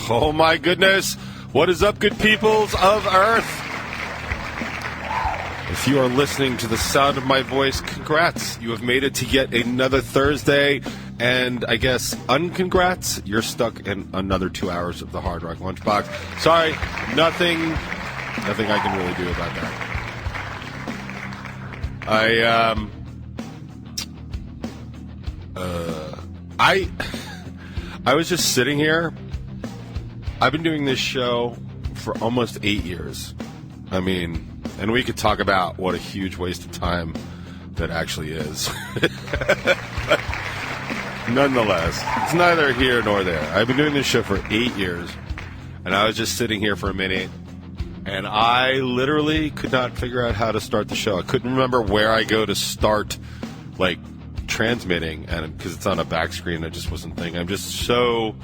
Oh my goodness. What is up, good peoples of Earth? If you are listening to the sound of my voice, congrats. You have made it to yet another Thursday. And I guess uncongrats, you're stuck in another 2 hours of the Hard Rock Lunchbox. Sorry, nothing I can really do about that. I was just sitting here. I've been doing this show for almost 8 years. I mean, and we could talk about what a huge waste of time that actually is. Nonetheless, it's neither here nor there. I've been doing this show for 8 years, and I was just sitting here for a minute, and I literally could not figure out how to start the show. I couldn't remember where I go to start, like, transmitting, and because it's on a back screen, I just wasn't thinking. I'm just so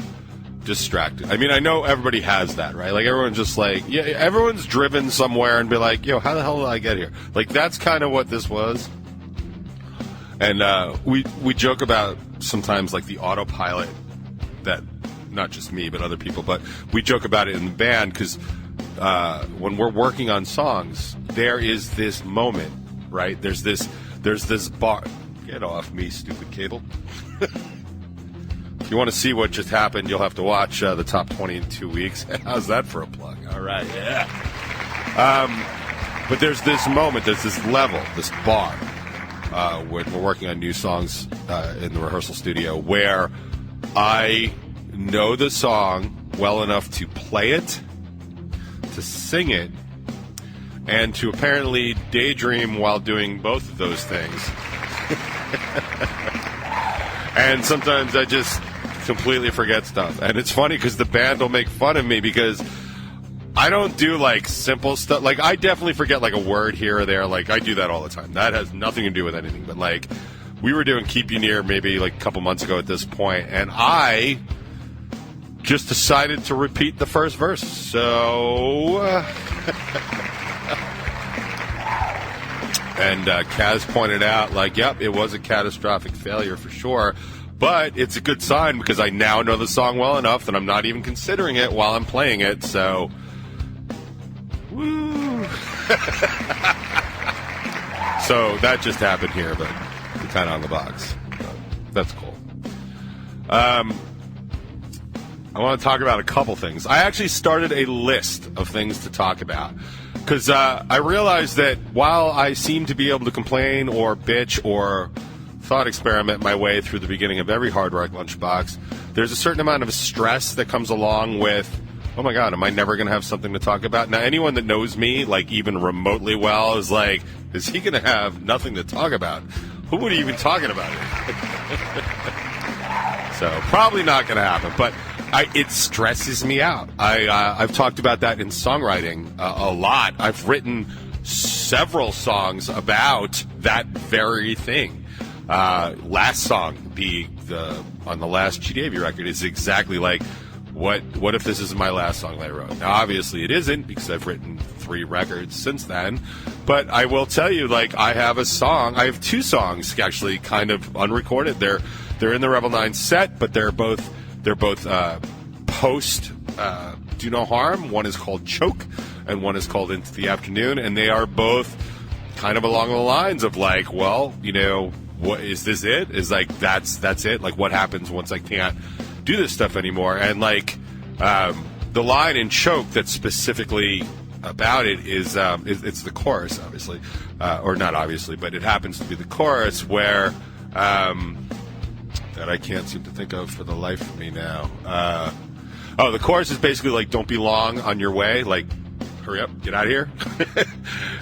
distracted. I mean, I know everybody has that, right? Like, everyone's just like, yeah, everyone's driven somewhere and be like, yo, how the hell did I get here? Like, that's kind of what this was. And we joke about sometimes, like, the autopilot that, not just me, but other people, but we joke about it in the band because when we're working on songs, there is this moment, right? There's this bar. Get off me, stupid cable. If you want to see what just happened, you'll have to watch the top 20 in 2 weeks. How's that for a plug? All right, yeah. But there's this moment, there's this level, this bar, when we're working on new songs in the rehearsal studio, where I know the song well enough to play it, to sing it, and to apparently daydream while doing both of those things. And sometimes I just completely forget stuff. And it's funny because the band will make fun of me because I don't do, like, simple stuff. Like, I definitely forget, like, a word here or there. Like, I do that all the time. That has nothing to do with anything. But, like, we were doing Keep You Near maybe, like, a couple months ago at this point, and I just decided to repeat the first verse. So... And Kaz pointed out, like, yep, it was a catastrophic failure for sure, but it's a good sign because I now know the song well enough that I'm not even considering it while I'm playing it, so... Woo! So that just happened here, but kind of on the box. So that's cool. I want to talk about a couple things. I actually started a list of things to talk about. Because I realized that while I seem to be able to complain or bitch or thought experiment my way through the beginning of every Hard Rock Lunchbox, there's a certain amount of stress that comes along with, oh my God, am I never going to have something to talk about? Now, anyone that knows me, like, even remotely well, is like, is he going to have nothing to talk about? Who would he even talking about it? So, probably not going to happen, but... it stresses me out. I've talked about that in songwriting a lot. I've written several songs about that very thing. Last song, the on the last GDAV record, is exactly like, what if this isn't my last song that I wrote? Now, obviously it isn't, because I've written 3 records since then. But I will tell you, like, I have 2 songs actually kind of unrecorded. They're in the Rebel 9 set, but they're both post Do No Harm. One is called Choke, and one is called Into the Afternoon, and they are both kind of along the lines of, like, well, you know, what is this? It is like that's it. Like, what happens once I can't do this stuff anymore? And, like, the line in Choke that's specifically about it is it's the chorus, obviously, or not obviously, but it happens to be the chorus where. That I can't seem to think of for the life of me now. The chorus is basically like, don't be long on your way. Like, hurry up, get out of here.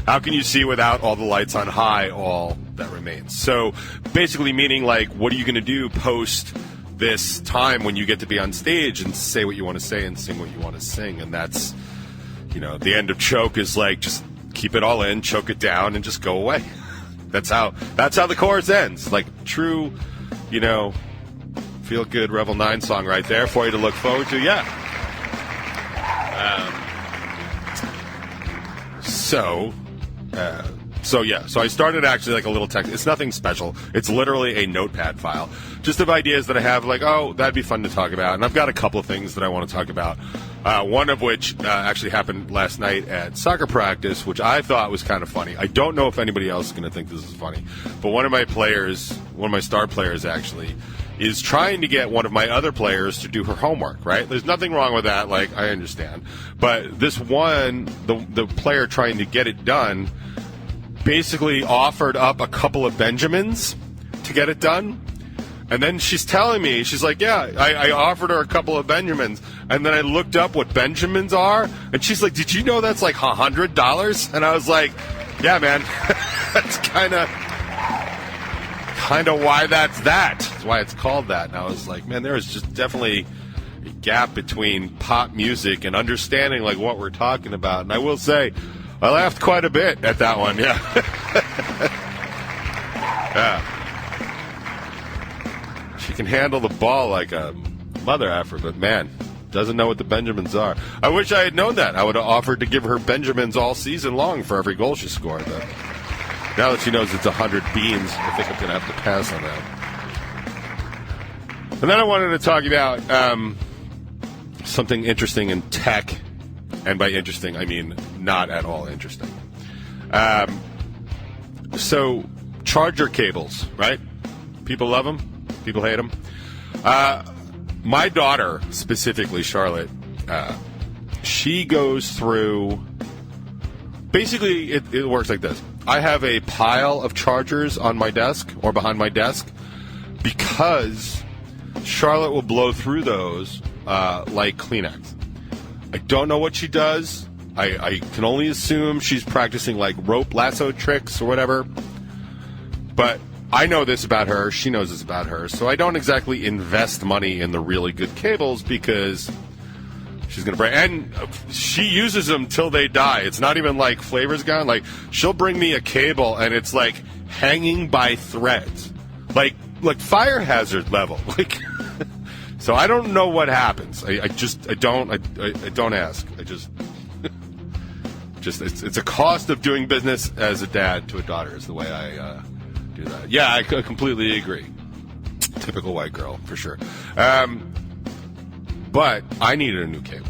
How can you see without all the lights on high all that remains? So basically meaning, like, what are you going to do post this time when you get to be on stage and say what you want to say and sing what you want to sing? And that's, you know, the end of Choke is like, just keep it all in, choke it down, and just go away. That's how the chorus ends. Like, true... You know, feel good Rebel 9 song right there for you to look forward to. Yeah. So I started actually like a little text. It's nothing special. It's literally a notepad file, just of ideas that I have. Like, oh, that'd be fun to talk about. And I've got a couple of things that I want to talk about. One of which actually happened last night at soccer practice, which I thought was kind of funny. I don't know if anybody else is going to think this is funny, but one of my star players actually, is trying to get one of my other players to do her homework, right? There's nothing wrong with that. Like, I understand. But this one, the player trying to get it done, basically offered up a couple of Benjamins to get it done. And then she's telling me, she's like, yeah, I offered her a couple of Benjamins. And then I looked up what Benjamins are. And she's like, did you know that's like $100? And I was like, yeah, man, that's kind of why that's that. That's why it's called that. And I was like, man, there is just definitely a gap between pop music and understanding like what we're talking about. And I will say, I laughed quite a bit at that one, yeah. Yeah. She can handle the ball like a mother effer, but man, doesn't know what the Benjamins are. I wish I had known that. I would have offered to give her Benjamins all season long for every goal she scored. But now that she knows it's 100 beans, I think I'm going to have to pass on that. And then I wanted to talk about something interesting in tech. And by interesting, I mean not at all interesting. So, charger cables, right? People love them. People hate them. My daughter, specifically Charlotte, she goes through... Basically, it works like this. I have a pile of chargers on my desk or behind my desk because Charlotte will blow through those like Kleenex. I don't know what she does. I can only assume she's practicing like rope lasso tricks or whatever. But I know this about her. She knows this about her. So I don't exactly invest money in the really good cables because she's going to break. And she uses them till they die. It's not even like flavor's gone. Like, she'll bring me a cable and it's like hanging by threads. Like fire hazard level. Like... So I don't know what happens. I don't ask. It's a cost of doing business as a dad to a daughter is the way I do that. Yeah, I completely agree. Typical white girl for sure. But I needed a new cable.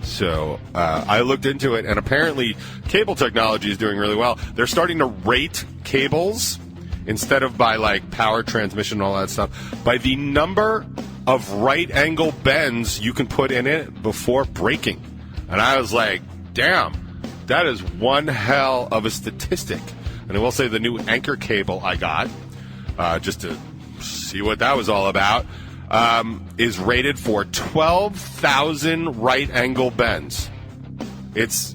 So I looked into it, and apparently cable technology is doing really well. They're starting to rate cables instead of by like power transmission and all that stuff by the number of right angle bends you can put in it before breaking. And I was like, damn, that is one hell of a statistic. And I will say the new anchor cable I got, just to see what that was all about, is rated for 12,000 right angle bends. It's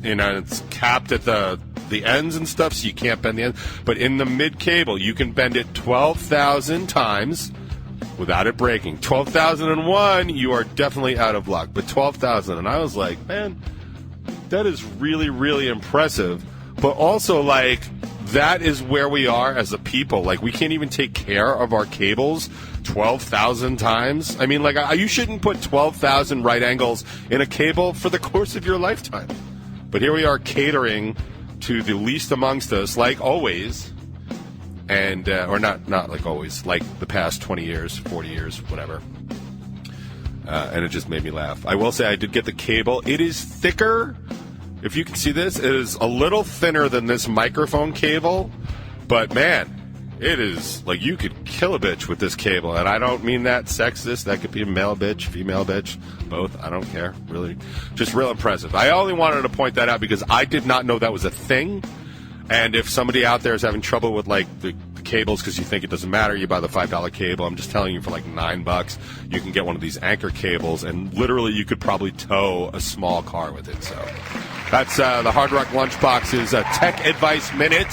capped at the ends and stuff, so you can't bend the ends. But in the mid cable, you can bend it 12,000 times without it breaking. 12,001, you are definitely out of luck. But 12,000, and I was like, man, that is really, really impressive. But also, like, that is where we are as a people. Like, we can't even take care of our cables 12,000 times. I mean, like, you shouldn't put 12,000 right angles in a cable for the course of your lifetime. But here we are catering to the least amongst us, like always. And or not like always, like the past 20 years, 40 years, whatever. And it just made me laugh. I will say I did get the cable. It is thicker. If you can see this, it is a little thinner than this microphone cable. But, man, it is, like, you could kill a bitch with this cable. And I don't mean that sexist. That could be a male bitch, female bitch, both. I don't care. Really, just real impressive. I only wanted to point that out because I did not know that was a thing. And if somebody out there is having trouble with, like, the cables because you think it doesn't matter, you buy the $5 cable. I'm just telling you, for like $9, you can get one of these anchor cables, and literally you could probably tow a small car with it. So that's the Hard Rock Lunchbox's Tech Advice Minute.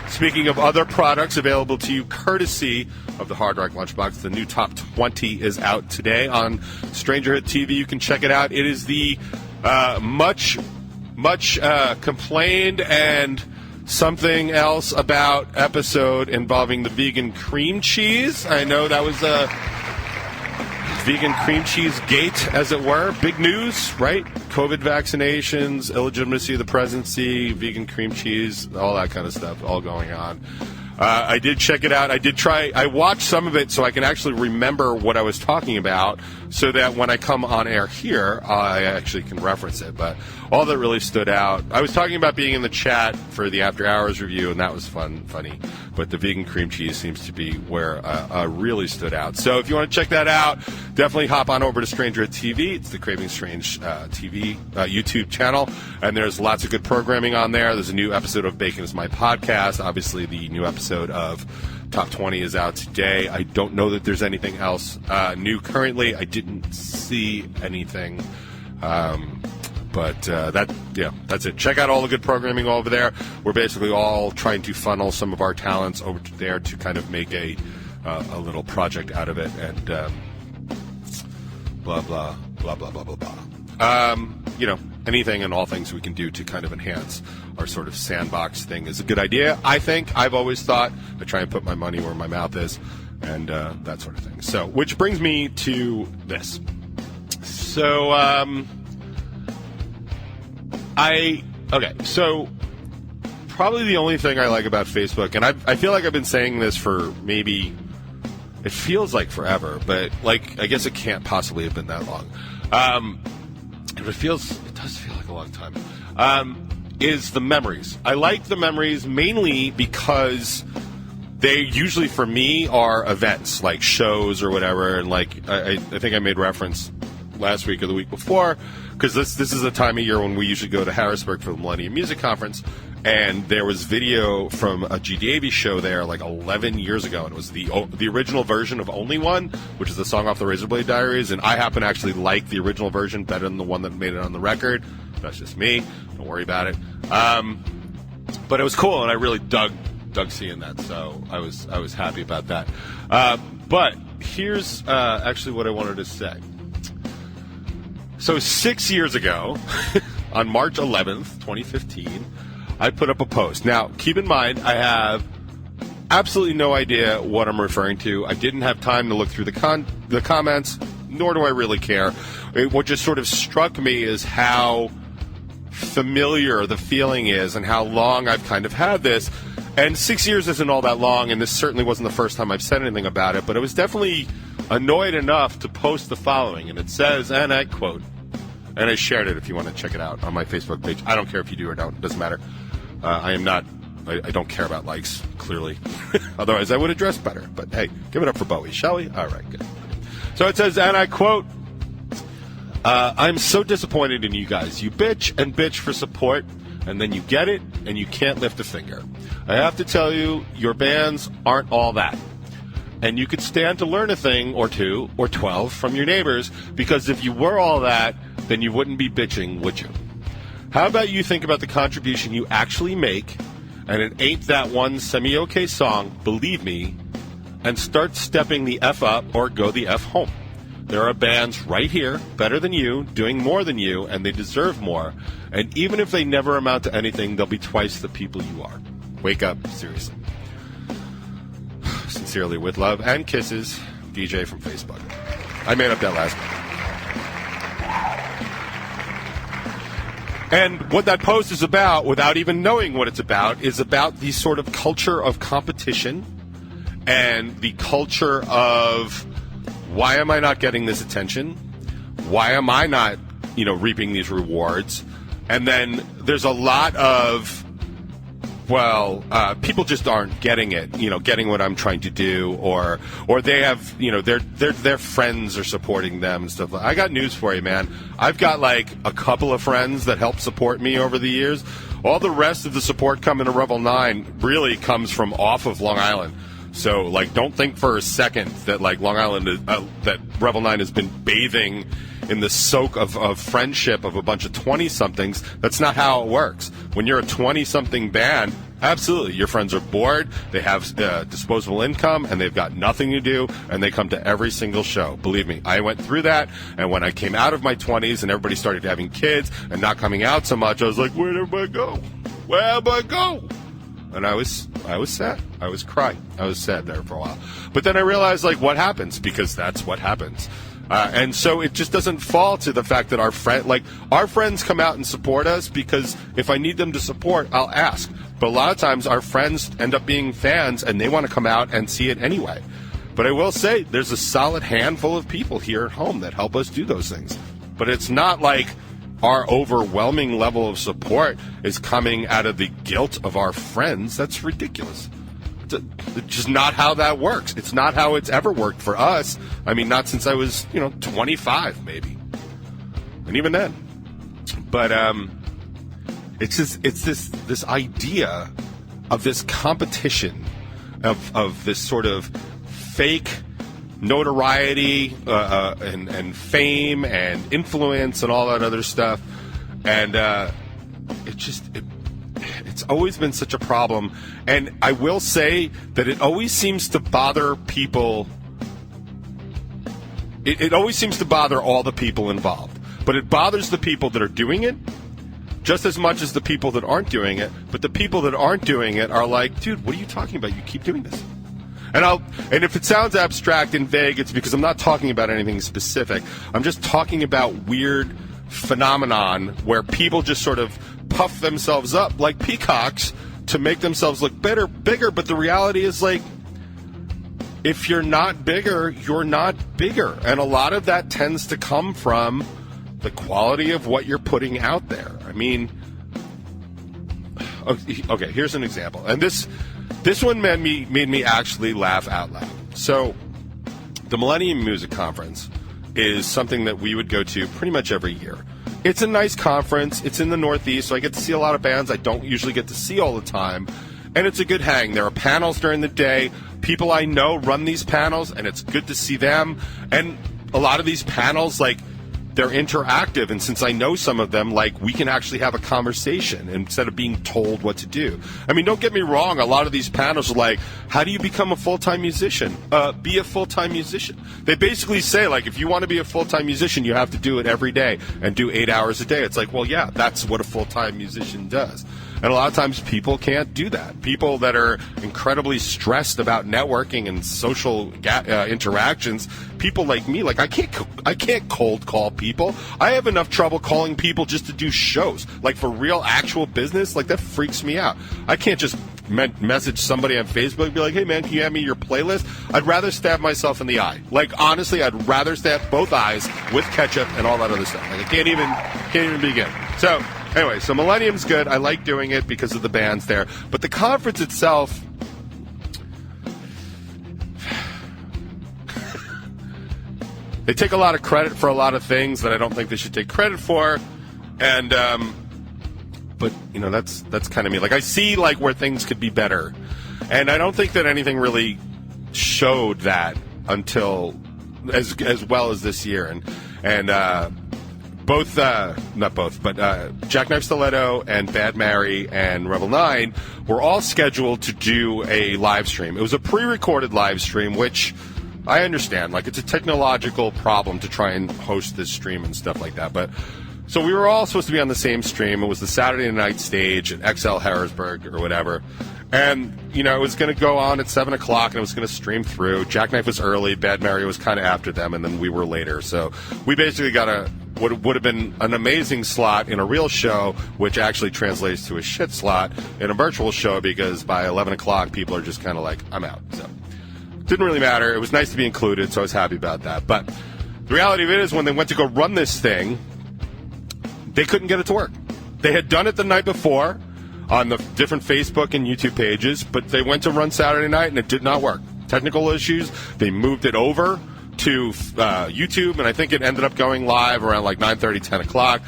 Speaking of other products available to you courtesy of the Hard Rock Lunchbox, the new Top 20 is out today on Stranger Hit TV. You can check it out. It is the much complained and something else about episode involving the vegan cream cheese. I know that was vegan cream cheese gate, as it were. Big news, right? COVID vaccinations, illegitimacy of the presidency, vegan cream cheese, all that kind of stuff, all going on. I did check it out. I watched some of it so I can actually remember what I was talking about so that when I come on air here, I actually can reference it. But all that really stood out, I was talking about being in the chat for the After Hours review, and that was funny. But the vegan cream cheese seems to be where really stood out. So if you want to check that out, definitely hop on over to Stranger TV. It's the Craving Strange TV YouTube channel, and there's lots of good programming on there. There's a new episode of Bacon is My Podcast. Obviously, the new episode of Top 20 is out today. I don't know that there's anything else new currently. I didn't see anything. But that's it. Check out all the good programming over there. We're basically all trying to funnel some of our talents over to there to kind of make a little project out of it, and blah blah blah blah blah blah blah. Anything and all things we can do to kind of enhance our sort of sandbox thing is a good idea. I think I've always thought I try and put my money where my mouth is, and that sort of thing. So, which brings me to this. So. So probably the only thing I like about Facebook, and I feel like I've been saying this for maybe, it feels like forever, but like I guess it can't possibly have been that long. It does feel like a long time. Is the memories. I like the memories mainly because they usually for me are events like shows or whatever, and like I think I made reference last week or the week before, because this is a time of year when we usually go to Harrisburg for the Millennium Music Conference, and there was video from a G. Davey show there like 11 years ago, and it was the original version of Only One, which is the song off the Razorblade Diaries, and I happen to actually like the original version better than the one that made it on the record. That's just me. Don't worry about it. But it was cool, and I really dug seeing that, so I was happy about that. But here's actually what I wanted to say. So 6 years ago, on March 11th, 2015, I put up a post. Now, keep in mind, I have absolutely no idea what I'm referring to. I didn't have time to look through the comments, nor do I really care. What just sort of struck me is how familiar the feeling is and how long I've kind of had this. And 6 years isn't all that long, and this certainly wasn't the first time I've said anything about it, but I was definitely annoyed enough to post the following, and it says, and I quote, and I shared it if you want to check it out on my Facebook page. I don't care if you do or don't. It doesn't matter. I don't care about likes, clearly. Otherwise, I would have dressed better. But, hey, give it up for Bowie, shall we? All right, good. So it says, and I quote, I'm so disappointed in you guys. You bitch and bitch for support, and then you get it, and you can't lift a finger. I have to tell you, your bands aren't all that. And you could stand to learn a thing or two or 12 from your neighbors, because if you were all that, then you wouldn't be bitching, would you? How about you think about the contribution you actually make, and it ain't that one semi-okay song, believe me, and start stepping the F up or go the F home. There are bands right here, better than you, doing more than you, and they deserve more. And even if they never amount to anything, they'll be twice the people you are. Wake up, seriously. Sincerely, with love and kisses, DJ from Facebook. I made up that last one. And what that post is about, without even knowing what it's about, is about the sort of culture of competition and the culture of, why am I not getting this attention? Why am I not, reaping these rewards? And then there's a lot of, people just aren't getting it, getting what I'm trying to do, or they have, their friends are supporting them and stuff. I got news for you, man. I've got like a couple of friends that help support me over the years. All the rest of the support coming to Revel 9 really comes from off of Long Island. So, don't think for a second that, Long Island, that Revel 9 has been bathing in the soak of friendship of a bunch of 20-somethings. That's not how it works. When you're a 20-something band, absolutely, your friends are bored, they have disposable income, and they've got nothing to do, and they come to every single show. Believe me, I went through that, and when I came out of my 20s and everybody started having kids and not coming out so much, I was like, where'd everybody go? Where'd everybody go? And I was sad. I was crying. I was sad there for a while. But then I realized, what happens? Because that's what happens. And so it just doesn't fall to the fact that our friends come out and support us, because if I need them to support, I'll ask. But a lot of times our friends end up being fans and they want to come out and see it anyway. But I will say there's a solid handful of people here at home that help us do those things. But it's not like our overwhelming level of support is coming out of the guilt of our friends. That's ridiculous. It's just not how that works. It's not how it's ever worked for us. I mean, not since I was, 25 maybe. And even then. But it's this idea of this competition of this sort of fake notoriety and fame and influence and all that other stuff, and it's always been such a problem. And I will say that it always seems to bother people. It always seems to bother all the people involved, but it bothers the people that are doing it just as much as the people that aren't doing it. But the people that aren't doing it are like, dude, what are you talking about? You keep doing this. And if it sounds abstract and vague, it's because I'm not talking about anything specific. I'm just talking about weird phenomenon where people just sort of puff themselves up like peacocks to make themselves look bigger. But the reality is, like, if you're not bigger, you're not bigger. And a lot of that tends to come from the quality of what you're putting out there. I mean, okay, here's an example. And this one made me actually laugh out loud. So, the Millennium Music Conference is something that we would go to pretty much every year. It's a nice conference. It's in the Northeast, so I get to see a lot of bands I don't usually get to see all the time. And it's a good hang. There are panels during the day. People I know run these panels, and it's good to see them. And a lot of these panels, like, they're interactive, and since I know some of them, like, we can actually have a conversation instead of being told what to do. I mean, don't get me wrong, a lot of these panels are like, how do you become a full-time musician? Be a full-time musician. They basically say, like, if you want to be a full-time musician, you have to do it every day and do 8 hours a day. It's like, well, yeah, that's what a full-time musician does. And a lot of times people can't do that. People that are incredibly stressed about networking and social interactions, people like me, like, I can't cold call people. I have enough trouble calling people just to do shows. Like, for real actual business, like, that freaks me out. I can't just message somebody on Facebook and be like, hey, man, can you hand me your playlist? I'd rather stab myself in the eye. Like, honestly, I'd rather stab both eyes with ketchup and all that other stuff. Like, I can't even begin. So, anyway, so Millennium's good. I like doing it because of the bands there. But the conference itself, they take a lot of credit for a lot of things that I don't think they should take credit for. And, but, that's kind of me. Like, I see, like, where things could be better. And I don't think that anything really showed that until as well as this year. And both, not both, but Jackknife Stiletto and Bad Mary and Rebel 9 were all scheduled to do a live stream. It was a pre-recorded live stream, which I understand. Like, it's a technological problem to try and host this stream and stuff like that. But so we were all supposed to be on the same stream. It was the Saturday night stage at XL Harrisburg or whatever. And, it was going to go on at 7 o'clock, and it was going to stream through. Jackknife was early. Bad Mary was kind of after them, and then we were later. So we basically got what would have been an amazing slot in a real show, which actually translates to a shit slot in a virtual show, because by 11 o'clock, people are just kind of like, I'm out. So it didn't really matter. It was nice to be included, so I was happy about that. But the reality of it is, when they went to go run this thing, they couldn't get it to work. They had done it the night before on the different Facebook and YouTube pages, but they went to run Saturday night, and it did not work. Technical issues. They moved it over to YouTube, and I think it ended up going live around like 9:30, 10 o'clock.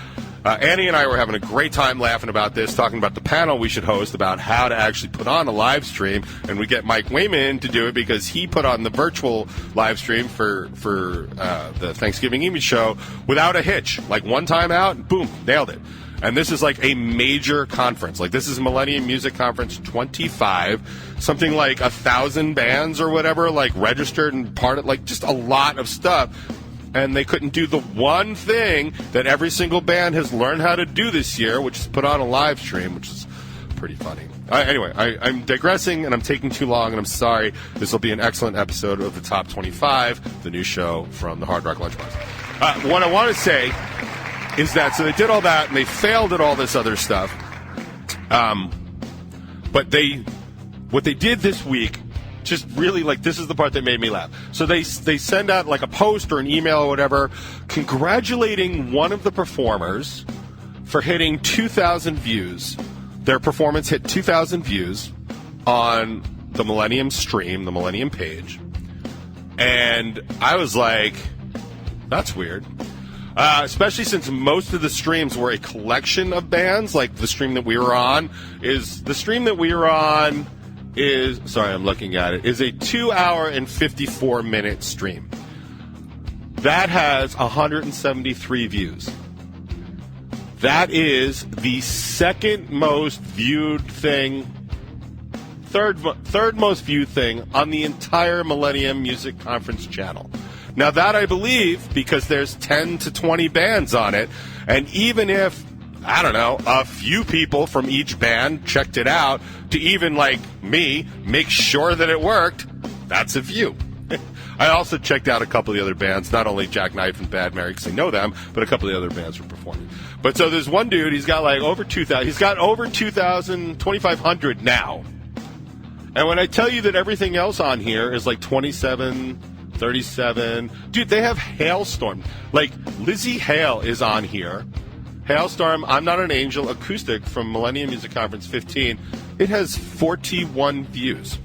Annie and I were having a great time laughing about this, talking about the panel we should host about how to actually put on a live stream, and we get Mike Wayman to do it because he put on the virtual live stream for the Thanksgiving Eve show without a hitch. Like, one time out, boom, nailed it. And this is like a major conference. Like, this is Millennium Music Conference 25, something like 1,000 bands or whatever, like, registered and part of, like, just a lot of stuff. And they couldn't do the one thing that every single band has learned how to do this year, which is put on a live stream, which is pretty funny. Anyway, I'm digressing, and I'm taking too long, and I'm sorry. This will be an excellent episode of the Top 25, the new show from the Hard Rock Lunchbox. What I want to say is that, so they did all that, and they failed at all this other stuff. But what they did this week, just really, like, this is the part that made me laugh. So they send out, like, a post or an email or whatever congratulating one of the performers for hitting 2,000 views. Their performance hit 2,000 views on the Millennium stream, the Millennium page. And I was like, that's weird. Especially since most of the streams were a collection of bands, like the stream that we were on is sorry, I'm looking at it, is a 2 hour and 54 minute stream. That has 173 views. That is the second most viewed thing, third most viewed thing on the entire Millennium Music Conference channel. Now that I believe because there's 10 to 20 bands on it, and even if, I don't know, a few people from each band checked it out to even, like me, make sure that it worked, that's a view. I also checked out a couple of the other bands, not only Jackknife and Bad Mary because I know them, but a couple of the other bands were performing. But so there's one dude, he's got like over 2,000, he's got over 2,000, 2,500 now. And when I tell you that everything else on here is like 27, 37, dude, they have Hailstorm. Like, Lizzie Hale is on here. Hailstorm, I'm Not an Angel, acoustic from Millennium Music Conference 15. It has 41 views.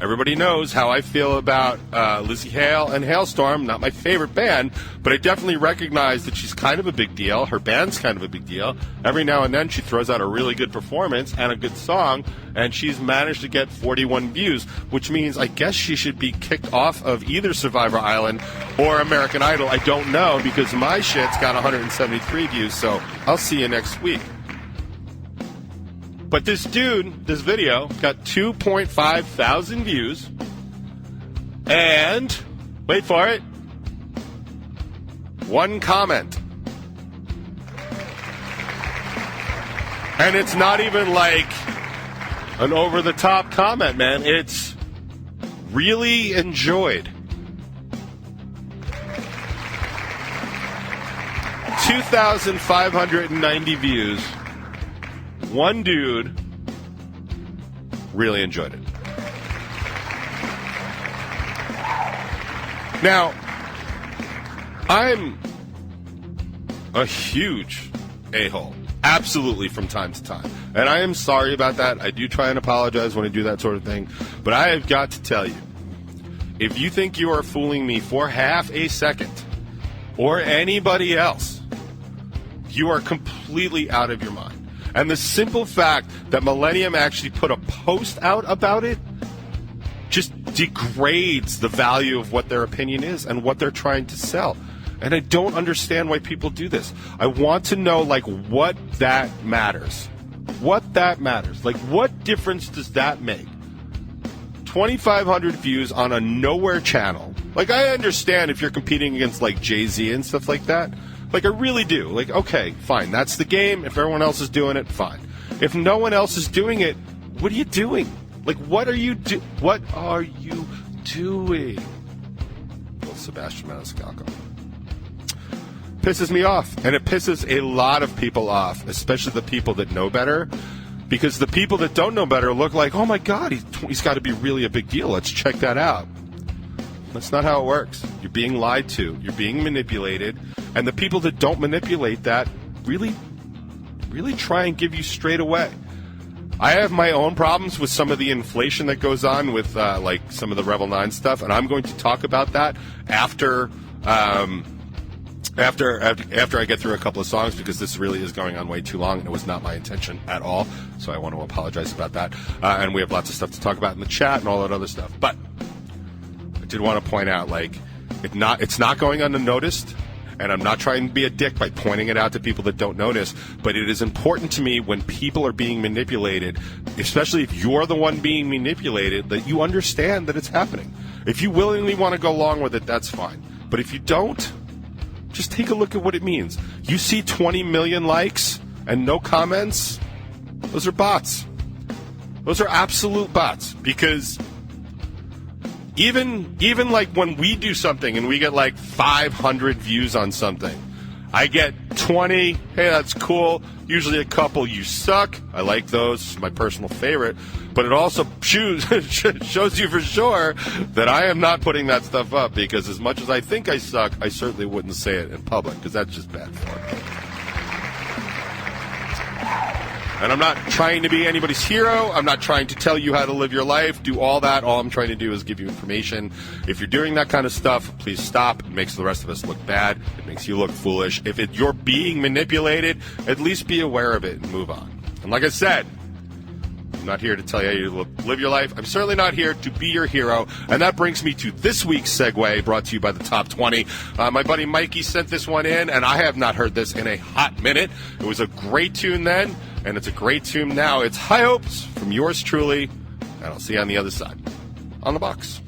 Everybody knows how I feel about Lizzie Hale and Hailstorm. Not my favorite band, but I definitely recognize that she's kind of a big deal. Her band's kind of a big deal. Every now and then she throws out a really good performance and a good song, and she's managed to get 41 views, which means I guess she should be kicked off of either Survivor Island or American Idol. I don't know, because my shit's got 173 views, so I'll see you next week. But this dude, this video, got 2.5 thousand views, and, wait for it, one comment. And it's not even like an over-the-top comment, man. It's really enjoyed. 2,590 views. One dude really enjoyed it. Now, I'm a huge a-hole, absolutely, from time to time. And I am sorry about that. I do try and apologize when I do that sort of thing. But I have got to tell you, if you think you are fooling me for half a second, or anybody else, you are completely out of your mind. And the simple fact that Millennium actually put a post out about it just degrades the value of what their opinion is and what they're trying to sell. And I don't understand why people do this. I want to know, like, what that matters. What that matters. Like, what difference does that make? 2,500 views on a nowhere channel. Like, I understand if you're competing against, like, Jay-Z and stuff like that. Like, I really do. Like, okay, fine. That's the game. If everyone else is doing it, fine. If no one else is doing it, what are you doing? Like, what are you doing? Little Sebastian Maniscalco. Pisses me off. And it pisses a lot of people off, especially the people that know better. Because the people that don't know better look like, oh my God, he's got to be really a big deal. Let's check that out. That's not how it works. You're being lied to. You're being manipulated. And the people that don't manipulate that really try and give you straight away. I have my own problems with some of the inflation that goes on with like some of the Rebel 9 stuff, and I'm going to talk about that after I get through a couple of songs, because this really is going on way too long, and it was not my intention at all. So I want to apologize about that. And we have lots of stuff to talk about in the chat and all that other stuff. But I did want to point out, like, it's not going unnoticed. And I'm not trying to be a dick by pointing it out to people that don't notice, but it is important to me when people are being manipulated, especially if you're the one being manipulated, that you understand that it's happening. If you willingly want to go along with it, that's fine. But if you don't, just take a look at what it means. You see 20 million likes and no comments? Those are bots. Those are absolute bots, because even like when we do something and we get like 500 views on something, I get 20, hey, that's cool. Usually a couple, you suck. I like those. It's my personal favorite. But it also shows you for sure that I am not putting that stuff up, because as much as I think I suck, I certainly wouldn't say it in public, because that's just bad form. And I'm not trying to be anybody's hero. I'm not trying to tell you how to live your life, do all that. All I'm trying to do is give you information. If you're doing that kind of stuff, please stop. It makes the rest of us look bad. It makes you look foolish. If you're being manipulated, at least be aware of it and move on. And like I said, I'm not here to tell you how to live your life. I'm certainly not here to be your hero. And that brings me to this week's segue, brought to you by the Top 20. My buddy Mikey sent this one in, and I have not heard this in a hot minute. It was a great tune then, and it's a great tune now. It's High Hopes from yours truly, and I'll see you on the other side. On the box.